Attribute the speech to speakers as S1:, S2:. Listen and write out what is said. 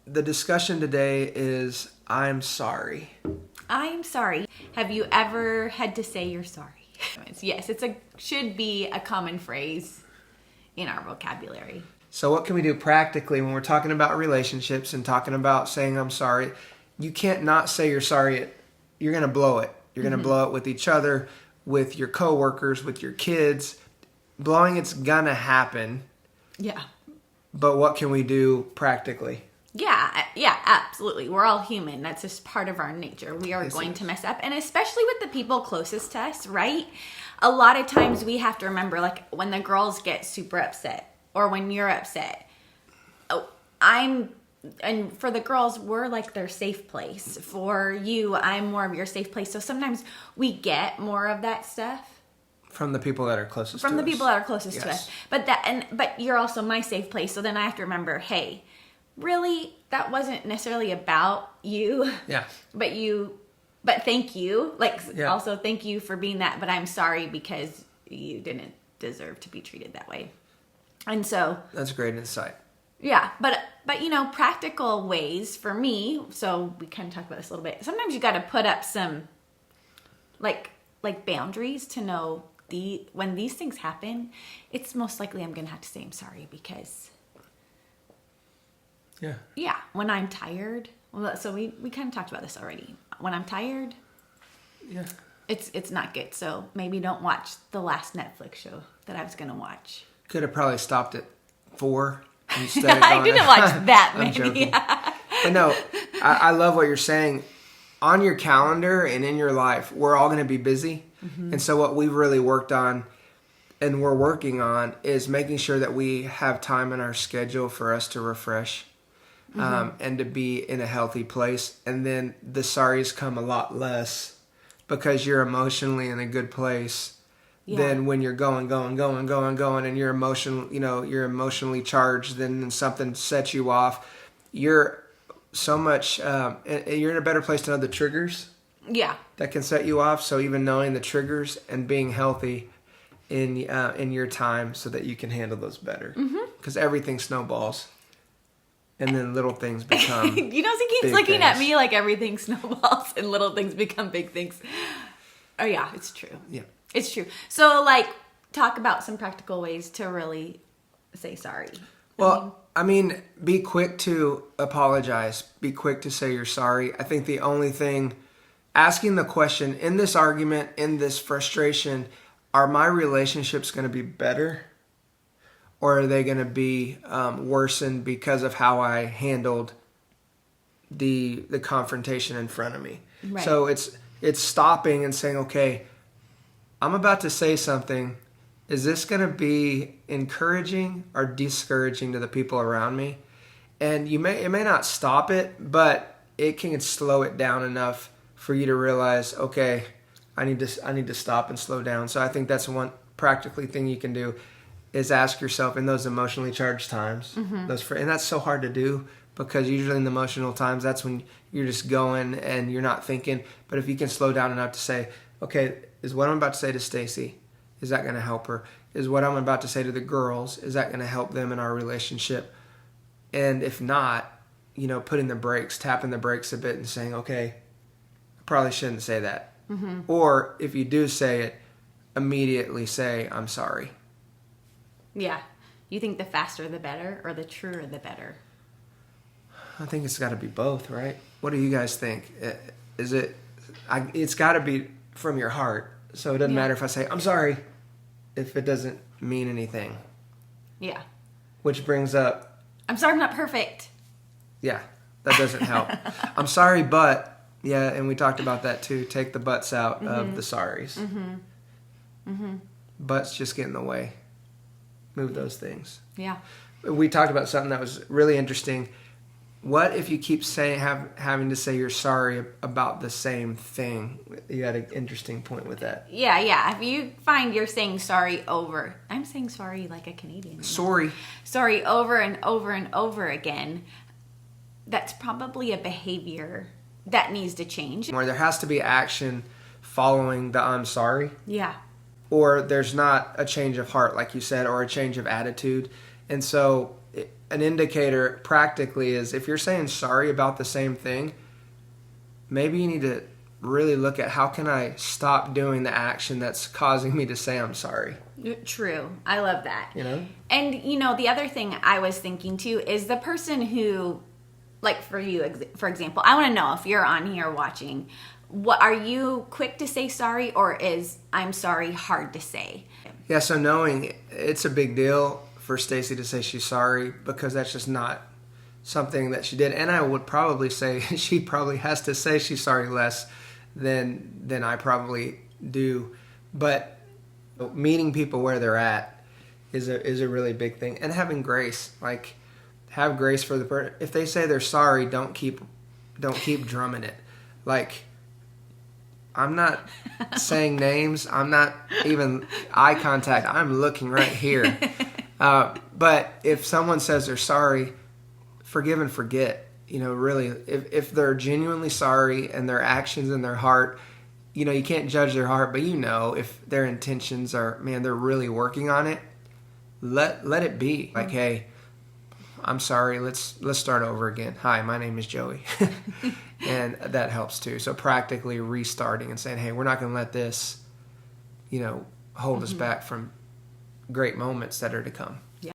S1: the discussion today is I'm sorry.
S2: I'm sorry. Have you ever had to say you're sorry? Yes, should be a common phrase in our vocabulary.
S1: So what can we do practically when we're talking about relationships and talking about saying I'm sorry? You can't not say you're sorry. You're going to blow it. You're going to blow it with each other, with your coworkers, with your kids. Blowing it's going to happen.
S2: Yeah.
S1: But what can we do practically?
S2: Yeah, absolutely. We're all human. That's just part of our nature. We are going to mess up. And especially with the people closest to us, right? A lot of times we have to remember, like, when the girls get super upset or when you're upset. And for the girls, we're like their safe place. For you, I'm more of your safe place. So sometimes we get more of that stuff.
S1: From the people that are closest to us.
S2: From the people that are closest to
S1: Yes.
S2: us. But you're also my safe place. So then I have to remember, hey, really, that wasn't necessarily about you.
S1: Yeah.
S2: But thank you.
S1: Yeah.
S2: Also thank you for being that, but I'm sorry because you didn't deserve to be treated that way. And so
S1: That's great insight.
S2: yeah, but practical ways for me, so we kind of talked about this a little bit. Sometimes you got to put up some like boundaries to know when these things happen, it's most likely I'm going to have to say I'm sorry because yeah, when I'm tired, so we kind of talked about this already. When I'm tired,
S1: Yeah.
S2: it's not good. So maybe don't watch the last Netflix show that I was going to watch.
S1: Could have probably stopped at 4 instead of
S2: I
S1: going
S2: didn't watch that
S1: I'm
S2: many.
S1: joking. But no, I love what you're saying. On your calendar and in your life, we're all going to be busy. And so what we've really worked on and we're working on is making sure that we have time in our schedule for us to refresh and to be in a healthy place. And then the sorries come a lot less because you're emotionally in a good place.
S2: Yeah.
S1: Then when you're going, and you're you're emotionally charged, then something sets you off. You're so much, you're in a better place to know the triggers
S2: Yeah.
S1: that can set you off. So even knowing the triggers and being healthy in your time so that you can handle those better. Because everything snowballs. And then little things become
S2: He keeps
S1: big
S2: looking at
S1: things.
S2: me like everything snowballs and little things become big things. Oh yeah, it's true.
S1: Yeah.
S2: It's true. So talk about some practical ways to really say sorry.
S1: Well, be quick to apologize. Be quick to say you're sorry. I think the only thing, asking the question, in this argument, in this frustration, are my relationships going to be better? Or are they going to be worsened because of how I handled the confrontation in front of me?
S2: Right.
S1: So it's stopping and saying, okay, I'm about to say something. Is this going to be encouraging or discouraging to the people around me? And it may not stop it, but it can slow it down enough for you to realize, okay, I need to stop and slow down. So I think that's one practically thing you can do is ask yourself in those emotionally charged times, and that's so hard to do because usually in the emotional times, that's when you're just going and you're not thinking. But if you can slow down enough to say, okay, is what I'm about to say to Stacy, is that going to help her? Is what I'm about to say to the girls, is that going to help them in our relationship? And if not, tapping the brakes a bit and saying, okay, I probably shouldn't say that. Or if you do say it, immediately say, I'm sorry.
S2: Yeah. You think the faster the better or the truer the better?
S1: I think it's got to be both, right? What do you guys think? It's got to be from your heart. So it doesn't matter if I say, I'm sorry, if it doesn't mean anything.
S2: Yeah.
S1: Which brings up...
S2: I'm sorry I'm not perfect.
S1: Yeah, that doesn't help. I'm sorry, but... Yeah, and we talked about that too. Take the buts out of the sorries. Buts just get in the way. Move those things.
S2: Yeah.
S1: We talked about something that was really interesting. What if you keep having to say you're sorry about the same thing? You had an interesting point with that.
S2: Yeah. If you find you're saying sorry I'm saying sorry like a Canadian.
S1: Sorry
S2: over and over and over again. That's probably a behavior that needs to change.
S1: Where there has to be action following the I'm sorry.
S2: Yeah.
S1: Or there's not a change of heart, like you said, or a change of attitude. And so an indicator practically is if you're saying sorry about the same thing, maybe you need to really look at how can I stop doing the action that's causing me to say I'm sorry.
S2: True. I love that.
S1: You know?
S2: And, the other thing I was thinking too is the person who, like for you, for example, I want to know if you're on here watching, what are you quick to say sorry, or is I'm sorry hard to say?
S1: Yeah, so knowing it's a big deal for Stacy to say she's sorry because that's just not something that she did. And I would probably say she probably has to say she's sorry less than I probably do. But meeting people where they're at is a really big thing. And having grace, like have grace for the person. If they say they're sorry, don't keep drumming it. Like, I'm not saying names. I'm not even eye contact. I'm looking right here. But if someone says they're sorry, forgive and forget. Really, if they're genuinely sorry and their actions and their heart, you can't judge their heart, but if their intentions are, man, they're really working on it, let it be. Like, hey, I'm sorry, let's start over again. Hi, my name is Joey. And that helps too. So practically restarting and saying, hey, we're not going to let this, hold us back from great moments that are to come.